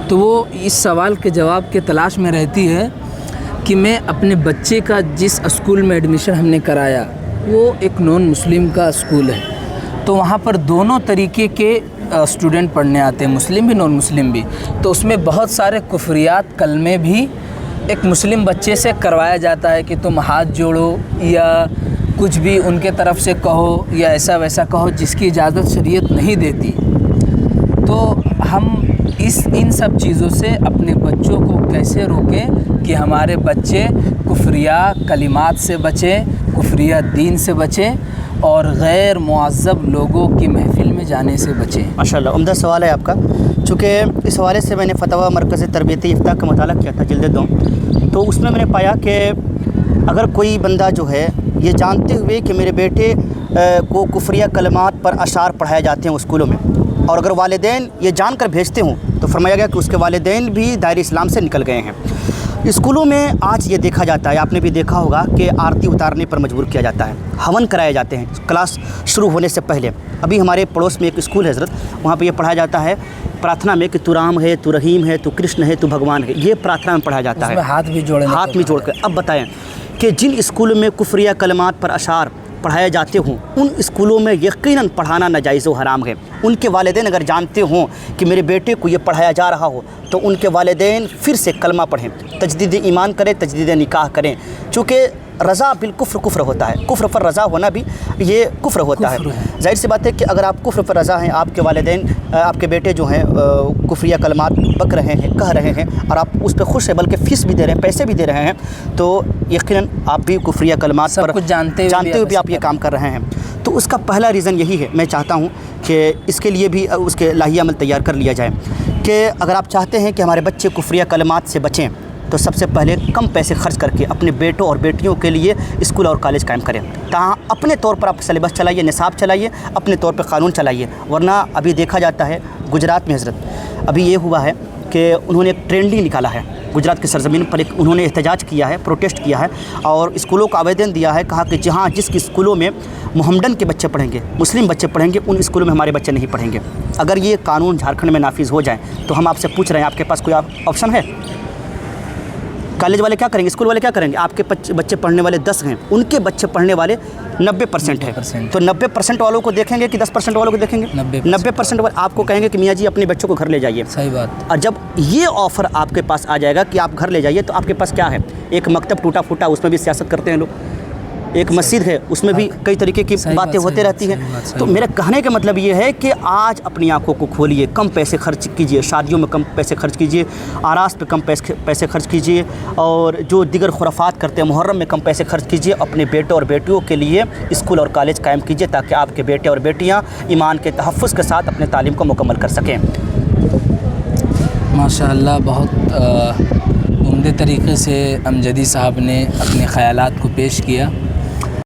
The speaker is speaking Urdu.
تو وہ اس سوال کے جواب کے تلاش میں رہتی ہے کہ میں اپنے بچے کا جس اسکول میں ایڈمیشن ہم نے کرایا وہ ایک نان مسلم کا اسکول ہے، تو وہاں پر دونوں طریقے کے اسٹوڈنٹ پڑھنے آتے ہیں، مسلم بھی نان مسلم بھی، تو اس میں بہت سارے کفریات کلمے بھی ایک مسلم بچے سے کروایا جاتا ہے کہ تم ہاتھ جوڑو یا کچھ بھی ان کے طرف سے کہو یا ایسا ویسا کہو جس کی اجازت شریعت نہیں دیتی۔ تو ہم ان سب چیزوں سے اپنے بچوں کو کیسے روکیں کہ ہمارے بچے کفریہ کلمات سے بچیں، کفریہ دین سے بچیں اور غیر معذب لوگوں کی محفل میں جانے سے بچیں۔ ماشاءاللہ، عمدہ سوال ہے آپ کا۔ چونکہ اس حوالے سے میں نے فتویٰ مرکز تربیتی افتاء کا مطالعہ کیا تھا جلد 2، تو اس میں نے پایا کہ اگر کوئی بندہ جو ہے یہ جانتے ہوئے کہ میرے بیٹے کو کفریہ کلمات پر اشعار پڑھائے جاتے ہیں اسکولوں میں، اور اگر والدین یہ جان کر بھیجتے ہوں تو فرمایا گیا کہ اس کے والدین بھی دائرہ اسلام سے نکل گئے ہیں۔ اسکولوں میں آج یہ دیکھا جاتا ہے، آپ نے بھی دیکھا ہوگا کہ آرتی اتارنے پر مجبور کیا جاتا ہے، ہون کرائے جاتے ہیں کلاس شروع ہونے سے پہلے۔ ابھی ہمارے پڑوس میں ایک اسکول ہے حضرت، وہاں پہ یہ پڑھایا جاتا ہے پراتھنا میں کہ تو رام ہے، تو رحیم ہے، تو کرشن ہے، تو بھگوان ہے، یہ پراتھنا میں پڑھایا جاتا ہے، ہاتھ بھی جوڑ کر۔ اب بتائیں کہ جن اسکولوں میں کفریہ کلمات پر اشعار پڑھائے جاتے ہوں ان اسکولوں میں یقیناً پڑھانا ناجائز و حرام ہے۔ ان کے والدین اگر جانتے ہوں کہ میرے بیٹے کو یہ پڑھایا جا رہا ہو تو ان کے والدین پھر سے کلمہ پڑھیں، تجدید ایمان کریں، تجدید نکاح کریں، چونکہ رضا بالکفر کفر ہوتا ہے، کفر پر رضا ہونا بھی یہ کفر ہوتا ہے۔ ظاہر سی بات ہے کہ اگر آپ کفر پر رضا ہیں، آپ کے والدین آپ کے بیٹے جو ہیں کفریہ کلمات بک رہے ہیں، کہہ رہے ہیں، اور آپ اس پہ خوش ہیں بلکہ فیس بھی دے رہے ہیں، پیسے بھی دے رہے ہیں، تو یقیناً آپ بھی کفریہ کلمات پر جانتے ہوئے بھی آپ یہ کام کر رہے ہیں۔ تو اس کا پہلا ریزن یہی ہے، میں چاہتا ہوں کہ اس کے لیے بھی اس کے لائحہ عمل تیار کر لیا جائے کہ اگر آپ چاہتے ہیں کہ ہمارے بچے کفریہ کلمات سے بچیں تو سب سے پہلے کم پیسے خرچ کر کے اپنے بیٹوں اور بیٹیوں کے لیے اسکول اور کالج قائم کریں، تاہاں اپنے طور پر آپ سلیبس چلائیے، نصاب چلائیے، اپنے طور پہ قانون چلائیے، ورنہ ابھی دیکھا جاتا ہے گجرات میں حضرت ابھی یہ ہوا ہے کہ انہوں نے ایک ٹرینڈنگ نکالا ہے، گجرات کی سرزمین پر ایک انہوں نے احتجاج کیا ہے، پروٹیسٹ کیا ہے، اور اسکولوں کو آویدن دیا ہے، کہا کہ جہاں جس اسکولوں میں محمدن کے بچے پڑھیں گے، مسلم بچے پڑھیں گے، ان اسکولوں میں ہمارے بچے نہیں پڑھیں گے۔ اگر یہ قانون جھارکھنڈ میں نافذ ہو جائے تو ہم آپ سے پوچھ رہے ہیں آپ کے پاس کوئی آپشن ہے؟ کالج والے کیا کریں گے، اسکول والے کیا کریں گے؟ آپ کے بچے پڑھنے والے 10 ہیں، ان کے بچے پڑھنے والے 90% ہیں، تو 90% والوں کو دیکھیں گے کہ 10% والوں کو دیکھیں گے؟ 90% والے آپ کو کہیں گے کہ میاں جی اپنے بچوں کو گھر لے جائیے۔ صحیح بات۔ اور جب یہ آفر آپ کے پاس آ جائے گا کہ آپ گھر لے جائیے تو آپ کے پاس کیا ہے؟ ایک مکتب ٹوٹا پھوٹا، اس میں بھی سیاست کرتے ہیں لوگ، ایک مسجد ہے اس میں بھی کئی طریقے کی باتیں ہوتے رہتی ہیں۔ تو میرا کہنے کا مطلب یہ ہے کہ آج اپنی آنکھوں کو کھولیے، کم پیسے خرچ کیجیے، شادیوں میں کم پیسے خرچ کیجیے، آراس پہ کم پیسے خرچ کیجیے، اور جو دیگر خرافات کرتے ہیں محرم میں کم پیسے خرچ کیجیے، اپنے بیٹوں اور بیٹیوں کے لیے اسکول اور کالج قائم کیجیے تاکہ آپ کے بیٹے اور بیٹیاں ایمان کے تحفظ کے ساتھ اپنے تعلیم کو مکمل کر سکیں۔ ماشاءاللہ، بہت عمدہ طریقے سے امجدی صاحب نے اپنے خیالات کو پیش کیا۔